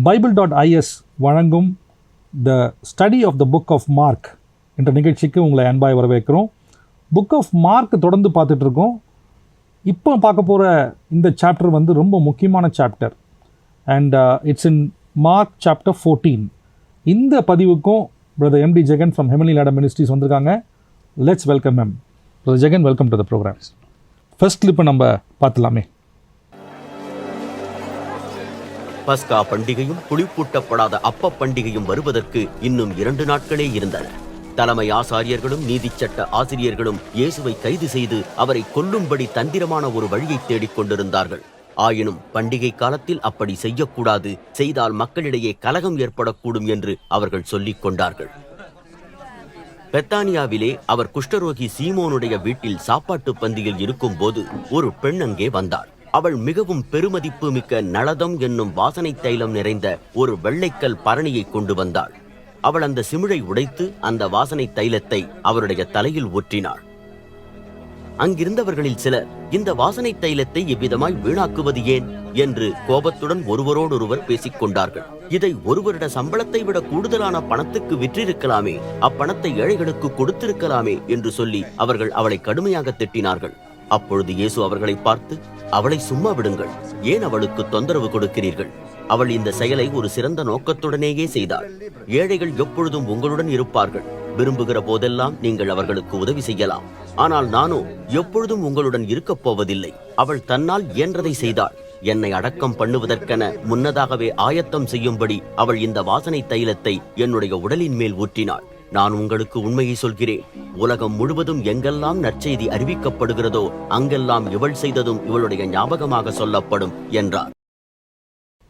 Bible.is வழங்கும் the study of the book of Mark என்ற நிகழ்ச்சிக்கு உங்களை அன்பாய் வரவேற்கிறோம். புக் ஆஃப் மார்க் தொடர்ந்து பார்த்துட்ருக்கோம். இப்போ பார்க்க போகிற இந்த சாப்டர் வந்து ரொம்ப முக்கியமான chapter and it's in Mark chapter 14. இந்த பதிவுக்கும் brother MD Jegan from Heavenly Ladder Ministries வந்திருக்காங்க. Let's welcome him. Brother Jegan, welcome to the programs. First கிளிப்பை நம்ம பார்த்துலாமே. பஸ்கா பண்டிகையும் புளிப்பூட்டப்படாத அப்ப பண்டிகையும் வருவதற்கு இன்னும் 2 நாட்களே இருந்தன. தலைமை ஆசாரியர்களும் நீதிச்சட்ட ஆசிரியர்களும் இயேசுவை கைது செய்து அவரை கொல்லும்படி தந்திரமான ஒரு வழியை தேடிக் கொண்டிருந்தார்கள். ஆயினும் பண்டிகை காலத்தில் அப்படி செய்யக்கூடாது, செய்தால் மக்களிடையே கலகம் ஏற்படக்கூடும் என்று அவர்கள் சொல்லிக் கொண்டார்கள். பெத்தானியாவிலே அவர் குஷ்டரோகி சீமோனுடைய வீட்டில் சாப்பாட்டு பந்தியில் இருக்கும் போது ஒரு பெண் அங்கே வந்தாள். அவள் மிகவும் பெருமதிப்பு மிக்க நளதம் என்னும் வாசனை தைலம் நிறைந்த ஒரு வெள்ளைக்கல் பரணியை கொண்டு வந்தாள். அவள் அந்த சிமிழை உடைத்து அந்த வாசனை தைலத்தை அவருடைய தலையில் ஊற்றினாள். அங்கிருந்தவர்களில் சிலர், இந்த வாசனை தைலத்தை இவ்விதமாய் வீணாக்குவது ஏன் என்று கோபத்துடன் ஒருவரோடொருவர் பேசிக் கொண்டார்கள். இதை ஒருவருடைய சம்பளத்தை விட கூடுதலான பணத்துக்கு விற்றிருக்கலாமே, அப்பணத்தை ஏழைகளுக்கு கொடுத்திருக்கலாமே என்று சொல்லி அவர்கள் அவளை கடுமையாக திட்டினார்கள். அப்பொழுது இயேசு அவர்களை பார்த்து, அவளை சும்மா விடுங்கள், ஏன் அவளுக்கு தொந்தரவு கொடுக்கிறீர்கள்? அவள் இந்த செயலை ஒரு சிறந்த நோக்கத்துடனேயே செய்தாள். ஏழைகள் எப்பொழுதும் உங்களுடன் இருப்பார்கள். விரும்புகிற போதெல்லாம் நீங்கள் அவர்களுக்கு உதவி செய்யலாம். ஆனால் நானோ எப்பொழுதும் உங்களுடன் இருக்கப் போவதில்லை. அவள் தன்னால் இயன்றதை செய்தாள். என்னை அடக்கம் பண்ணுவதற்கென முன்னதாகவே ஆயத்தம் செய்யும்படி அவள் இந்த வாசனை தைலத்தை என்னுடைய உடலின் மேல் ஊற்றினாள். நான் உங்களுக்கு உண்மையை சொல்கிறேன், உலகம் முழுவதும் எங்கெல்லாம் நற்செய்தி அறிவிக்கப்படுகிறதோ அங்கெல்லாம் இவள் செய்ததும் இவளுடைய ஞாபகமாக சொல்லப்படும் என்றார்.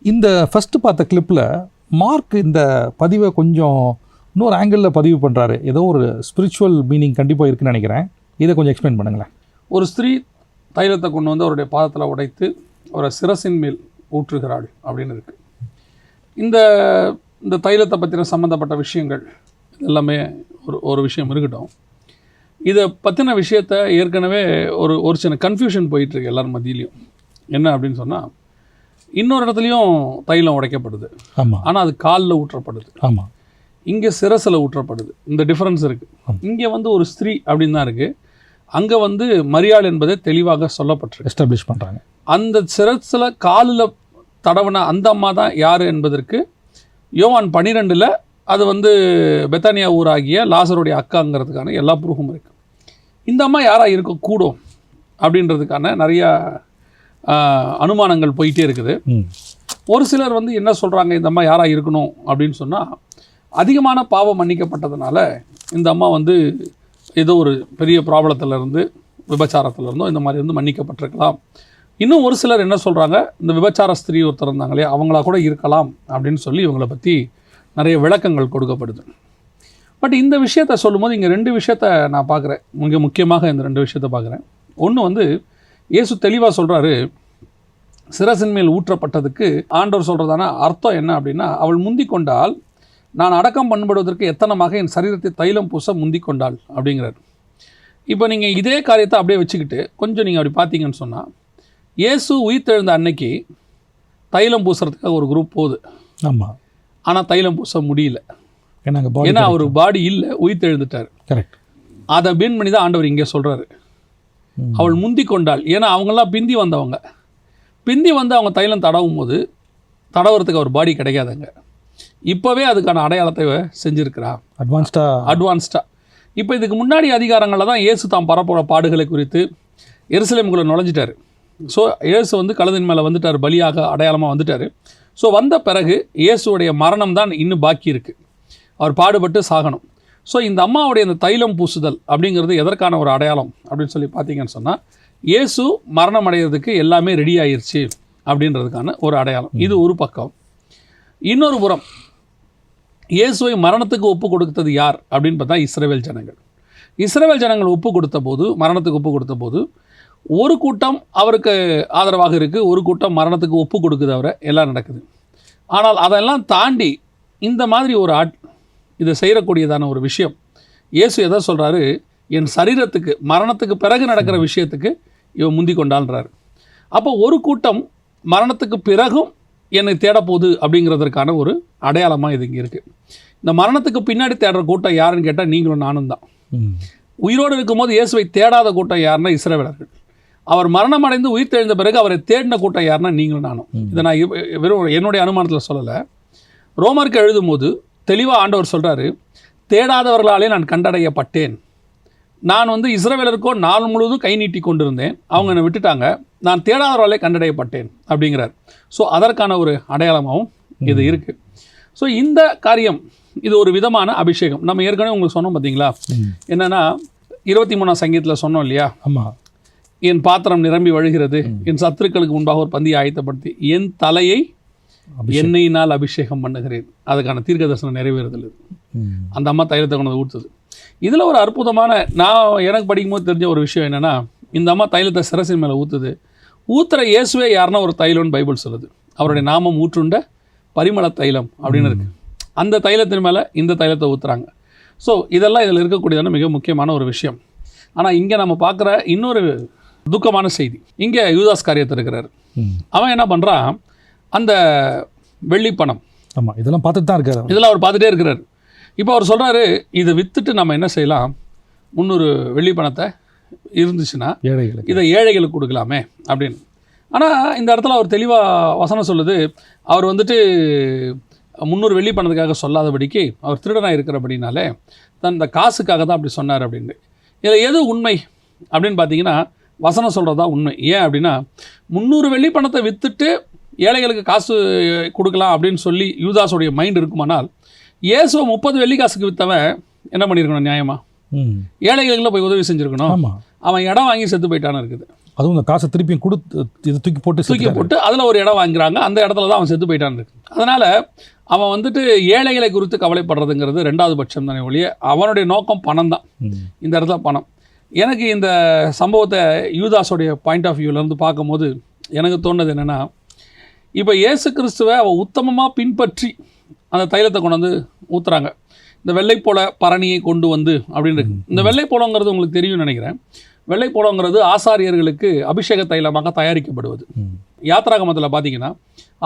இந்த ஃபஸ்ட்டு பார்த்த கிளிப்பில் மார்க் இந்த பதிவை கொஞ்சம் இன்னொரு ஆங்கிளில் பதிவு பண்ணுறாரு. ஏதோ ஒரு ஸ்பிரிச்சுவல் மீனிங் கண்டிப்பாக இருக்குன்னு நினைக்கிறேன். இதை கொஞ்சம் எக்ஸ்பிளைன் பண்ணுங்களேன். ஒரு ஸ்திரீ தைலத்தை கொண்டு வந்து அவருடைய பாதத்தில் உடைத்து அவரை சிரசின் மேல் ஊற்றுகிறாள் அப்படின்னு இருக்கு. இந்த தைலத்தை பற்றின சம்மந்தப்பட்ட விஷயங்கள் எல்லாமே ஒரு விஷயம் இருக்கட்டும். இதை பற்றின விஷயத்த ஏற்கனவே ஒரு சின்ன கன்ஃபியூஷன் போயிட்டுருக்கு எல்லாரும் மத்தியிலையும். என்ன அப்படின்னு சொன்னால், இன்னொரு இடத்துலையும் தைலம் உடைக்கப்படுது. ஆமாம். ஆனால் அது காலில் ஊற்றப்படுது. ஆமாம். இங்கே சிரசில் ஊற்றப்படுது. இந்த டிஃப்ரென்ஸ் இருக்குது. இங்கே வந்து ஒரு ஸ்திரீ அப்படின்னு தான் இருக்குது. அங்கே வந்து மரியாள் என்பதை தெளிவாக சொல்லப்பட்டிருக்கு, எஸ்டாப்ளிஷ் பண்ணுறாங்க. அந்த சிரசில் காலில் தடவின அந்த அம்மா தான் யார் என்பதற்கு யோவான் 12 அது வந்து பெத்தானியா ஊராகிய லாசருடைய அக்காங்கிறதுக்கான எல்லா ப்ரூஃபும் இருக்குது. இந்த அம்மா யாராக இருக்கக்கூடும் அப்படின்றதுக்கான நிறையா அனுமானங்கள் போயிட்டே இருக்குது. ஒரு சிலர் வந்து என்ன சொல்கிறாங்க, இந்த அம்மா யாராக இருக்கணும் அப்படின்னு சொன்னால், அதிகமான பாவம் மன்னிக்கப்பட்டதுனால இந்த அம்மா வந்து ஏதோ ஒரு பெரிய ப்ராப்ளத்திலேருந்து விபச்சாரத்திலேருந்தோ இந்த மாதிரி வந்து மன்னிக்கப்பட்டிருக்கலாம். இன்னும் ஒரு சிலர் என்ன சொல்கிறாங்க, இந்த விபச்சார ஸ்திரீ ஒருத்தர் இருந்தாங்களே அவங்களா கூட இருக்கலாம் அப்படின்னு சொல்லி இவங்களை பற்றி நிறைய விளக்கங்கள் கொடுக்கப்படுது. பட் இந்த விஷயத்தை சொல்லும்போது இங்கே 2 விஷயத்தை நான் பார்க்குறேன். மிக முக்கியமாக இந்த 2 விஷயத்தை பார்க்குறேன். ஒன்று வந்து இயேசு தெளிவாக சொல்கிறாரு, சிரசின் மேல் ஊற்றப்பட்டதுக்கு ஆண்டவர் சொல்கிறதான அர்த்தம் என்ன அப்படின்னா, அவள் முந்தி கொண்டால் நான் அடக்கம் பண்ணப்படுவதற்கு எத்தனமாக என் சரீரத்தை தைலம் பூச முந்தி கொண்டாள் அப்படிங்கிறார். இப்போ நீங்கள் இதே காரியத்தை அப்படியே வச்சுக்கிட்டு கொஞ்சம் நீங்கள் அப்படி பார்த்தீங்கன்னு சொன்னால், இயேசு உயிர்த்தெழுந்த அன்னைக்கு தைலம் பூசுறதுக்காக ஒரு குரூப் போகுது. ஆமாம். ஆனால் தைலம் பூச முடியல. ஏன்னா அவர் பாடி இல்லை, உயிர்த்தெழுந்துட்டார். கரெக்ட். அதை பீன் பண்ணி தான் ஆண்டவர் இங்கே சொல்கிறாரு, அவள் முந்தி கொண்டாள். ஏன்னா அவங்கெல்லாம் பிந்தி வந்து அவங்க தைலம் தடவும் போது தடவுறதுக்கு அவர் பாடி கிடைக்காதுங்க. இப்போவே அதுக்கான அடையாளத்தை செஞ்சுருக்கிறா அட்வான்ஸ்டாக. இப்போ இதுக்கு முன்னாடி அதிகாரங்களில் தான் இயேசு தாம் பரப்போகிற பாடுகளை குறித்து எருசலேமுக்குள்ளே நுழைஞ்சிட்டார். ஸோ இயேசு வந்து கழுதின் மேலே வந்துட்டார், பலியாக அடையாளமாக வந்துட்டார். ஸோ வந்த பிறகு இயேசுடைய மரணம் தான் இன்னும் பாக்கி இருக்குது. அவர் பாடுபட்டு சாகணும். ஸோ இந்த அம்மாவுடைய இந்த தைலம் பூசுதல் அப்படிங்கிறது எதற்கான ஒரு அடையாளம் அப்படின்னு சொல்லி பார்த்தீங்கன்னு சொன்னால், இயேசு மரணம் அடைகிறதுக்கு எல்லாமே ரெடி ஆயிடுச்சு அப்படின்றதுக்கான ஒரு அடையாளம். இது ஒரு பக்கம். இன்னொரு புறம் இயேசுவை மரணத்துக்கு ஒப்பு கொடுத்தது யார் அப்படின்னு பார்த்தா இஸ்ரவேல் ஜனங்கள் ஒப்பு கொடுத்த போது, மரணத்துக்கு ஒப்பு கொடுத்த போது ஒரு கூட்டம் அவருக்கு ஆதரவாக இருக்குது, ஒரு கூட்டம் மரணத்துக்கு ஒப்பு கொடுக்குது, அவரை எல்லாம் நடக்குது. ஆனால் அதெல்லாம் தாண்டி இந்த மாதிரி ஒரு இதை செய்யக்கூடியதான ஒரு விஷயம் இயேசு எதை சொல்கிறாரு, என் சரீரத்துக்கு மரணத்துக்கு பிறகு நடக்கிற விஷயத்துக்கு இவன் முந்தி கொண்டாள்ன்றார். அப்போ ஒரு கூட்டம் மரணத்துக்கு பிறகும் என்னை தேடப்போகுது அப்படிங்கிறதுக்கான ஒரு அடையாளமாக இது இங்கே இருக்குது. இந்த மரணத்துக்கு பின்னாடி தேடுற கூட்டம் யாருன்னு கேட்டால் நீங்களும் நானும் தான். உயிரோடு இருக்கும்போது இயேசுவை தேடாத கூட்டம் யாருன்னா இஸ்ரவேலர்கள். அவர் மரணம் அடைந்து உயிர் தெழுந்த பிறகு அவரை தேடின கூட்டம் யாருன்னா நீங்களும் நானும். இதை நான் வெறும் என்னுடைய அனுமானத்தில் சொல்லலை. ரோமருக்கு எழுதும்போது தெளிவாக ஆண்டவர் சொல்கிறாரு, தேடாதவர்களாலே நான் கண்டடையப்பட்டேன். நான் இஸ்ரவேலருக்கோ நாள் முழுவதும் கை நீட்டி கொண்டிருந்தேன், அவங்க என்னை விட்டுட்டாங்க, நான் தேடாதவர்களாலே கண்டடையப்பட்டேன் அப்படிங்கிறார். ஸோ அதற்கான ஒரு அடையாளமாகவும் இது இருக்குது. ஸோ இந்த காரியம் இது ஒரு விதமான அபிஷேகம். நம்ம ஏற்கனவே உங்களுக்கு சொன்னோம் பார்த்தீங்களா, என்னென்னா 23ஆம் சங்கீதத்தில் சொன்னோம் இல்லையா, ஆமாம், என் பாத்திரம் நிரம்பி வழிகிறது, என் சத்துருக்களுக்கு முன்பாக ஒரு பந்தியை ஆயத்தப்படுத்தி என் தலையை எண்ணெயினால் அபிஷேகம் பண்ணுகிறேன். அதுக்கான தீர்க்க தரிசனம் நிறைவேறுதல் இது. அந்த அம்மா தைலத்தை கொண்டு ஊற்றுது. இதில் ஒரு அற்புதமான, எனக்கு படிக்கும்போது தெரிஞ்ச ஒரு விஷயம் என்னென்னா, இந்த அம்மா தைலத்தை சிரசின் மேலே ஊற்றுது. ஊற்றுற இயேசுவே யாருன்னா ஒரு தைலம்னு பைபிள் சொல்லுது. அவருடைய நாமம் ஊற்றுண்ட பரிமள தைலம் அப்படின்னு இருக்குது. அந்த தைலத்தின் மேலே இந்த தைலத்தை ஊற்றுறாங்க. ஸோ இதெல்லாம் இதில் இருக்கக்கூடியதான மிக முக்கியமான ஒரு விஷயம். ஆனால் இங்கே நம்ம பார்க்குற இன்னொரு துக்கமான செய்தி, இங்கே யூதாஸ் காரியத்தில் இருக்கிறார். அவன் என்ன பண்ணுறான், அந்த வெள்ளி பணம், ஆமாம், இதெல்லாம் பார்த்துட்டு தான் இருக்காரு, இதெல்லாம் அவர் பார்த்துட்டே இருக்கிறார். இப்போ அவர் சொல்கிறாரு, இதை விற்றுட்டு நம்ம என்ன செய்யலாம், 300 வெள்ளி பணத்தை இருந்துச்சுன்னா இதை ஏழைகளுக்கு கொடுக்கலாமே அப்படின்னு. ஆனால் இந்த இடத்துல அவர் தெளிவாக வசனம் சொல்லுது, அவர் 300 வெள்ளி பணத்துக்காக சொல்லாதபடிக்கு அவர் திருடனாக இருக்கிறபடினாலே இந்த காசுக்காக தான் அப்படி சொன்னார் அப்படின்னு. இதில் எது உண்மை அப்படின்னு பார்த்தீங்கன்னா, வசனம் சொல்கிறது தான் உண்மை. ஏன் அப்படின்னா, 300 வெள்ளி பணத்தை விற்றுட்டு ஏழைகளுக்கு காசு கொடுக்கலாம் அப்படின்னு சொல்லி யூதாஸுடைய மைண்ட் இருக்குமானால், இயேசுவை 30 வெள்ளி காசுக்கு விற்றவன் என்ன பண்ணியிருக்கணும், நியாயமாக ஏழைகளுக்குள்ள போய் உதவி செஞ்சுருக்கணும். அவன் இடம் வாங்கி செத்து போயிட்டான்னு இருக்குது. அதுவும் இந்த காசை திருப்பியும் கொடுத்து இதை தூக்கி போட்டு அதில் ஒரு இடம் வாங்குறாங்க. அந்த இடத்துல தான் அவன் செத்து போயிட்டான்னு இருக்கு. அதனால் அவன் ஏழைகளை குறித்து கவலைப்படுறதுங்கிறது 2வது பட்சம் தானே ஒழிய, அவனுடைய நோக்கம் பணம் தான். இந்த இடத்துல பணம். எனக்கு இந்த சம்பவத்தை யூதாஸோடைய பாயிண்ட் ஆஃப் வியூவிலேருந்து பார்க்கும்போது எனக்கு தோணுது என்னென்னா, இப்போ இயேசு கிறிஸ்துவை அவள் உத்தமமாக பின்பற்றி அந்த தைலத்தை கொண்டு ஊற்றுறாங்க. இந்த வெள்ளைப்போள பரணியை கொண்டு அப்படின்னு இருக்கு. இந்த வெள்ளைப்போளங்கிறது உங்களுக்கு தெரியும்னு நினைக்கிறேன். வெள்ளைப்போளங்கிறது ஆசாரியர்களுக்கு அபிஷேக தைலமாக தயாரிக்கப்படுவது. யாத்ராகமத்தில் பார்த்தீங்கன்னா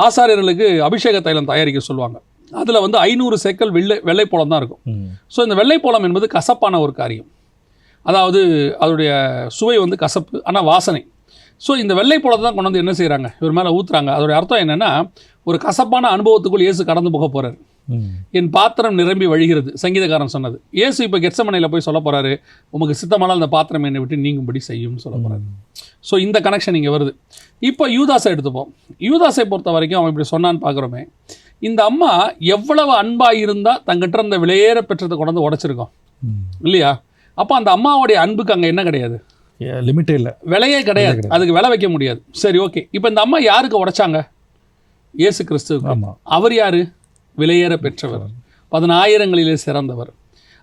ஆசாரியர்களுக்கு அபிஷேக தைலம் தயாரிக்க சொல்லுவாங்க. அதில் 500 சேக்கல் வெள்ளைப்போளம் தான் இருக்கும். ஸோ இந்த வெள்ளைப்போளம் என்பது கசப்பான ஒரு காரியம். அதாவது அதோடைய சுவை கசப்பு, ஆனால் வாசனை. ஸோ இந்த வெள்ளைப்போளத்தை தான் கொண்டு என்ன செய்கிறாங்க, இவர் மேலே ஊற்றுறாங்க. அதோடைய அர்த்தம் என்னென்னா, ஒரு கசப்பான அனுபவத்துக்குள் இயேசு கடந்து போக போகிறார். என் பாத்திரம் நிரம்பி வழிகிறது, சங்கீதக்காரன் சொன்னது. இயேசு இப்போ கெத்செமனையில் போய் சொல்ல போகிறாரு, உமக்கு சித்தமானால் அந்த பாத்திரம் என்னை விட்டு நீங்கும்படி செய்யும்னு சொல்ல போகிறாரு. ஸோ இந்த கனெக்ஷன் இங்கே வருது. இப்போ யூதாஸை எடுத்துப்போம். யூதாஸை பொறுத்த வரைக்கும் அவன் இப்படி சொன்னான்னு பார்க்குறோமே, இந்த அம்மா எவ்வளவு அன்பாக இருந்தால் தங்கிட்ட இருந்த விலையேற பெற்றதை கொண்டு உடைச்சிருக்கோம் இல்லையா? அப்போ அந்த அம்மாவுடைய அன்புக்கு அங்கே என்ன கிடையாது, லிமிட்டே இல்லை, விலையே கிடையாது, அதுக்கு விலை வைக்க முடியாது. சரி, ஓகே. இப்போ இந்த அம்மா யாருக்கு உடைச்சாங்க? இயேசு கிறிஸ்துவுக்கு. அவர் யாரு? விலையேற பெற்றவர், 10,000ங்களிலே சிறந்தவர்.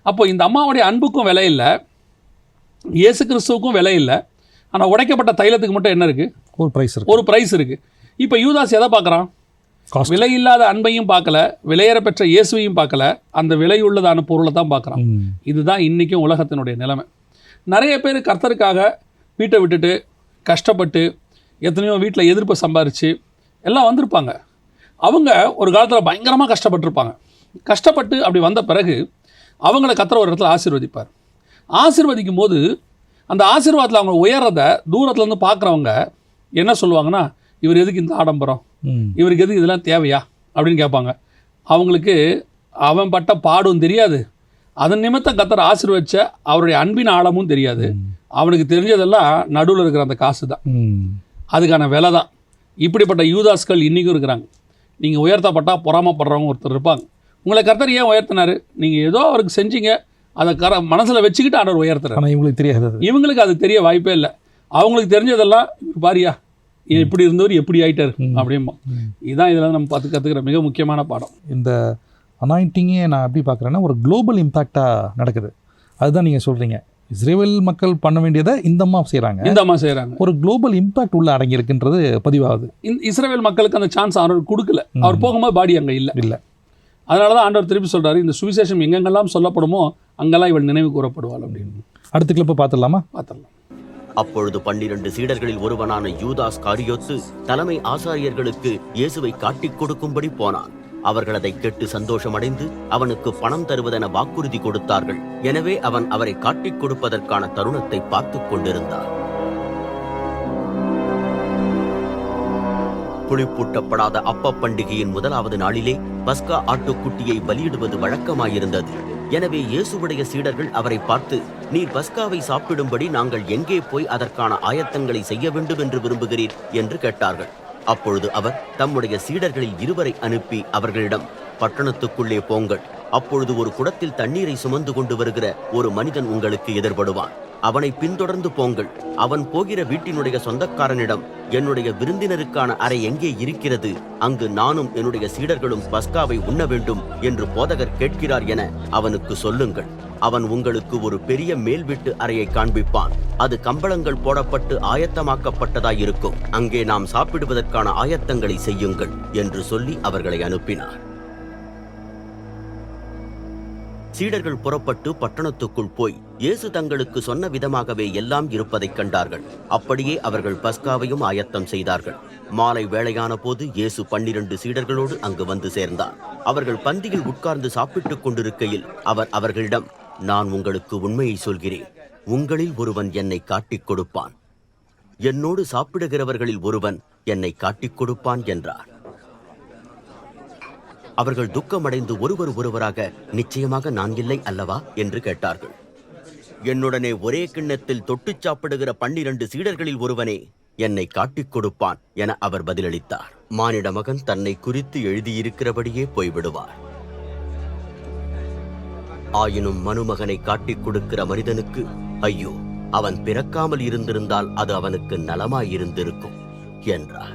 அப்போ இந்த அம்மாவுடைய அன்புக்கும் விலை இல்லை, இயேசு கிறிஸ்துவுக்கும் விலை இல்லை. ஆனால் உடைக்கப்பட்ட தைலத்துக்கு மட்டும் என்ன இருக்குது? ஒரு ப்ரைஸ் இருக்குது. இப்போ யூதாஸ் எதை பார்க்குறான்? விலை இல்லாத அன்பையும் பார்க்கல, விலையேற பெற்ற இயேசுவையும் பார்க்கல, அந்த விலையுள்ளதான பொருளை தான் பார்க்குறான். இதுதான் இன்றைக்கும் உலகத்தினுடைய நிலைமை. நிறைய பேர் கர்த்தருக்காக வீட்டை விட்டுட்டு கஷ்டப்பட்டு எத்தனையோ வீட்டில் எதிர்ப்பை சம்பாரித்து எல்லாம் வந்திருப்பாங்க. அவங்க ஒரு காலத்தில் பயங்கரமாக கஷ்டப்பட்டிருப்பாங்க. கஷ்டப்பட்டு அப்படி வந்த பிறகு அவங்கள கர்த்தர் ஒரு இடத்துல ஆசீர்வதிப்பார். ஆசீர்வதிக்கும் போது அந்த ஆசீர்வாதத்தில் அவங்க உயர்றதை தூரத்துலேருந்து பார்க்குறவங்க என்ன சொல்லுவாங்கன்னா, இவர் எதுக்கு இந்த ஆடம்பரம், இவருக்கு எதுக்கு இதெல்லாம் தேவையா அப்படின்னு கேட்பாங்க. அவங்களுக்கு அவன் பட்ட பாடும் தெரியாது, அதன் நிமித்தம் கர்த்தர் ஆசீர்வதிச்ச அவருடைய அன்பின் ஆழமும் தெரியாது. அவனுக்கு தெரிஞ்சதெல்லாம் நடுவில் இருக்கிற அந்த காசு தான், அதுக்கான விலை தான். இப்படிப்பட்ட யூதாஸ்கள் இன்றைக்கும் இருக்கிறாங்க. நீங்கள் உயர்த்தப்பட்டால் பொறாமப்படுறவங்க ஒருத்தர் இருப்பாங்க. உங்களை கர்த்தர் ஏன் உயர்த்தினார்? நீங்கள் ஏதோ அவருக்கு செஞ்சீங்க, அதை மனசில் வச்சுக்கிட்டு ஆண்டவர் உயர்த்துறாரு. ஆனால் இவங்களுக்கு தெரியாது, இவங்களுக்கு அது தெரிய வாய்ப்பே இல்லை. அவங்களுக்கு தெரிஞ்சதெல்லாம் பாரியா எப்படி இருந்தவர் எப்படி ஆயிட்டார் அப்படிம்பா. இதுதான் இதெல்லாம் நம்ம பார்த்து கற்றுக்கிற மிக முக்கியமான பாடம். இந்த அனாயிண்டிங்கே நான் எப்படி பார்க்குறேன்னா, ஒரு குளோபல் இம்பேக்டாக நடக்குது. அதுதான் நீங்கள் சொல்கிறீங்க, இஸ்ரேல் மக்கள் பண்ண வேண்டியதை இந்த அம்மா செய்கிறாங்க. ஒரு குளோபல் இம்பேக்ட் உள்ள அடங்கியிருக்குன்றது பதிவாகுது. இஸ்ரேல் மக்களுக்கு அந்த சான்ஸ் ஆண்டவர் கொடுக்கல. அவர் போகும்போது பாடி அங்கே இல்லை. அதனால தான் ஆண்டவர் திருப்பி சொல்கிறாரு, இந்த சுவிசேஷம் எங்கெங்கெல்லாம் சொல்லப்படுமோ அங்கெல்லாம் இவள் நினைவு கூறப்படுவாள் அப்படின்னு. அடுத்த கிளிப்பை பார்த்துடலாமா? பார்த்துடலாம். அப்பொழுது 12 சீடர்களில் ஒருவனான யூதாஸ் காரியோத்து தலைமை ஆசாரியர்களுக்கு இயேசுவை காட்டிக் கொடுக்கும்படி போனான். அவர்கள் அதை கேட்டு சந்தோஷமடைந்து அவனுக்கு பணம் தருவதென வாக்குறுதி கொடுத்தார்கள். எனவே அவன் அவரை காட்டிக் கொடுப்பதற்கான தருணத்தை பார்த்துக் கொண்டிருந்தான். புளிப்பூட்டப்படாத அப்ப பண்டிகையின் முதலாவது நாளிலே பஸ்கா ஆட்டுக்குட்டியை பலியிடுவது வழக்கமாயிருந்தது. எனவே இயேசுவுடைய சீடர்கள் அவரை பார்த்து, நீர் பஸ்காவை சாப்பிடும்படி நாங்கள் எங்கே போய் அதற்கான ஆயத்தங்களை செய்ய வேண்டும் என்று விரும்புகிறீர் என்று கேட்டார்கள். அப்பொழுது அவர் தம்முடைய சீடர்களில் 2 அனுப்பி அவர்களிடம், பட்டணத்துக்குள்ளே போங்கள். அப்பொழுது ஒரு குடத்தில் தண்ணீரை சுமந்து கொண்டு வருகிற ஒரு மனிதன் உங்களுக்கு எதிர்படுவான். அவனை பின்தொடர்ந்து போங்கள். அவன் போகிற வீட்டினுடைய சொந்தக்காரனிடம், என்னுடைய விருந்தினருக்கான அறை எங்கே இருக்கிறது? அங்கு நானும் என்னுடைய சீடர்களும் பஸ்காவை உண்ண வேண்டும் என்று போதகர் கேட்கிறார் என அவனுக்கு சொல்லுங்கள். அவன் உங்களுக்கு ஒரு பெரிய மேல் வீட்டு அறையை காண்பிப்பான். அது கம்பளங்கள் போடப்பட்டு ஆயத்தமாக்கப்பட்டதாயிருக்கும். அங்கே நாம் சாப்பிடுவதற்கான ஆயத்தங்களை செய்யுங்கள் என்று சொல்லி அவர்களை அனுப்பினார். சீடர்கள் புறப்பட்டு பட்டணத்துக்குள் போய் இயேசு தங்களுக்கு சொன்ன விதமாகவே எல்லாம் இருப்பதைக் கண்டார்கள். அப்படியே அவர்கள் பஸ்காவையும் ஆயத்தம் செய்தார்கள். மாலை வேளையான போது இயேசு 12 சீடர்களோடு அங்கு வந்து சேர்ந்தார். அவர்கள் பந்தியில் உட்கார்ந்து சாப்பிட்டுக் கொண்டிருக்கையில் அவர் அவர்களிடம், நான் உங்களுக்கு உண்மையை சொல்கிறேன், உங்களில் ஒருவன் என்னை காட்டிக் கொடுப்பான். என்னோடு சாப்பிடுகிறவர்களில் ஒருவன் என்னை காட்டிக் கொடுப்பான் என்றார். அவர்கள் துக்கமடைந்து ஒருவராக, நிச்சயமாக நான் இல்லை அல்லவா என்று கேட்டார்கள். என்னுடனே ஒரே கிண்ணத்தில் தொட்டுச் சாப்பிடுகிற 12 சீடர்களில் ஒருவனே என்னை காட்டிக் கொடுப்பான் என அவர் பதிலளித்தார். மானிட மகன் தன்னை குறித்து எழுதியிருக்கிறபடியே போய்விடுவார். ஆயினும் மனுமகனை காட்டிக் கொடுக்கிற மனிதனுக்கு ஐயோ, அவன் பிறக்காமல் இருந்திருந்தால் அது அவனுக்கு நலமாயிருந்திருக்கும் என்றார்.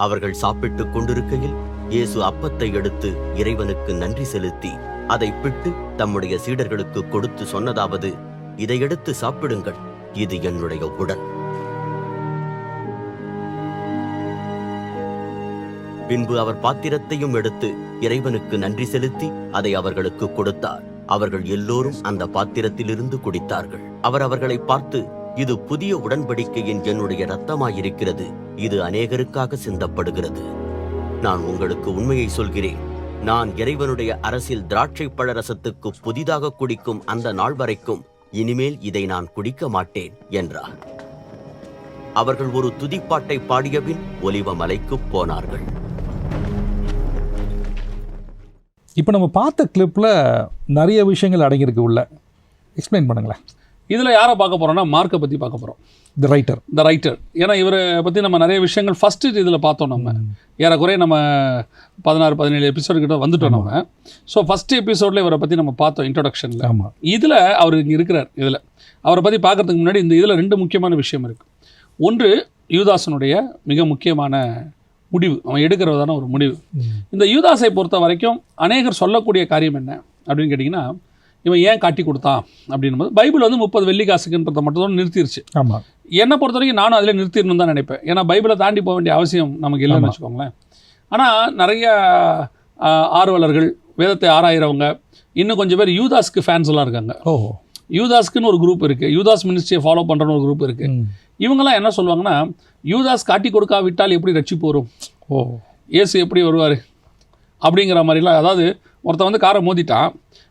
அவர்கள் சாப்பிட்டுக் கொண்டிருக்கையில் இயேசு அப்பத்தை எடுத்து இறைவனுக்கு நன்றி செலுத்தி அதை பிட்டு தம்முடைய சீடர்களுக்கு கொடுத்து சொன்னதாவது, இதை எடுத்து சாப்பிடுங்கள், இது என்னுடைய உடல். பின்பு அவர் பாத்திரத்தையும் எடுத்து இறைவனுக்கு நன்றி செலுத்தி அதை அவர்களுக்கு கொடுத்தார். அவர்கள் எல்லோரும் அந்த பாத்திரத்திலிருந்து குடித்தார்கள். அவர் அவர்களை பார்த்து, இது புதிய உடன்படிக்கையின் என்னுடைய இரத்தமாயிருக்கிறது. இது அநேகருக்காக சிந்தப்படுகிறது. நான் உங்களுக்கு உண்மையை சொல்கிறேன், நான் இறைவனுடைய அரசில் திராட்சை பழ ரசத்துக்கு புதிதாக குடிக்கும் அந்த நாள் வரைக்கும் இனிமேல் இதை நான் குடிக்க மாட்டேன் என்றார். அவர்கள் ஒரு துதிப்பாட்டை பாடியபின் ஒலிவ மலைக்கு போனார்கள். இப்போ நம்ம பார்த்த கிளிப்பில் நிறைய விஷயங்கள் அடங்கியிருக்கு உள்ள. எக்ஸ்பிளைன் பண்ணுங்களேன். இதில் யாரை பார்க்க போகிறோம்னா மார்க்கை பற்றி பார்க்க போகிறோம். The writer. ஏன்னா இவரை பற்றி நம்ம நிறைய விஷயங்கள் ஃபஸ்ட்டு இதில் பார்த்தோம். நம்ம ஏறக்குறைய நம்ம 16-17 எபிசோடு கிட்ட வந்துட்டோம் நம்ம. ஸோ ஃபஸ்ட்டு எபிசோடில் இவரை பற்றி நம்ம பார்த்தோம் இன்ட்ரொடக்ஷனில். ஆமாம். இதில் அவர் இங்கே இருக்கிறார். இதில் அவரை பற்றி பார்க்கறதுக்கு முன்னாடி இதில் 2 முக்கியமான விஷயம் இருக்குது. ஒன்று, யூதாசனுடைய மிக முக்கியமான முடிவு, அவன் எடுக்கிறதான ஒரு முடிவு. இந்த யூதாஸை பொறுத்த வரைக்கும் அநேகர் சொல்லக்கூடிய காரியம் என்ன அப்படின்னு கேட்டிங்கன்னா, இவன் ஏன் காட்டி கொடுத்தான் அப்படின்னும் போது பைபிள் வந்து 30 வெள்ளி காசுக்குன்றதை மட்டும் நிறுத்திடுச்சு. ஆமாம். என்னை பொறுத்த வரைக்கும் நானும் அதில் நிறுத்திடணும்னு தான் நினைப்பேன். ஏன்னா பைபிளை தாண்டி போக வேண்டிய அவசியம் நமக்கு இல்லைன்னு வச்சுக்கோங்களேன். ஆனால் நிறைய ஆர்வலர்கள், வேதத்தை ஆராயிறவங்க, இன்னும் கொஞ்சம் பேர் யூதாஸ்க்கு ஃபேன்ஸ் எல்லாம் இருக்காங்க. யூதாஸ்க்குன்னு ஒரு குரூப் இருக்குது, யூதாஸ் மினிஸ்ட்ரியை ஃபாலோ பண்ணுறன்னு ஒரு குரூப் இருக்குது. இவங்கெல்லாம் என்ன சொல்லுவாங்கன்னா, யூதாஸ் காட்டி கொடுக்காவிட்டால் எப்படி ரட்சிப்பு வரும், இயேசு எப்படி வருவார் அப்படிங்கிற மாதிரிலாம். அதாவது ஒருத்தர் வந்து காரை மோதிட்டான்,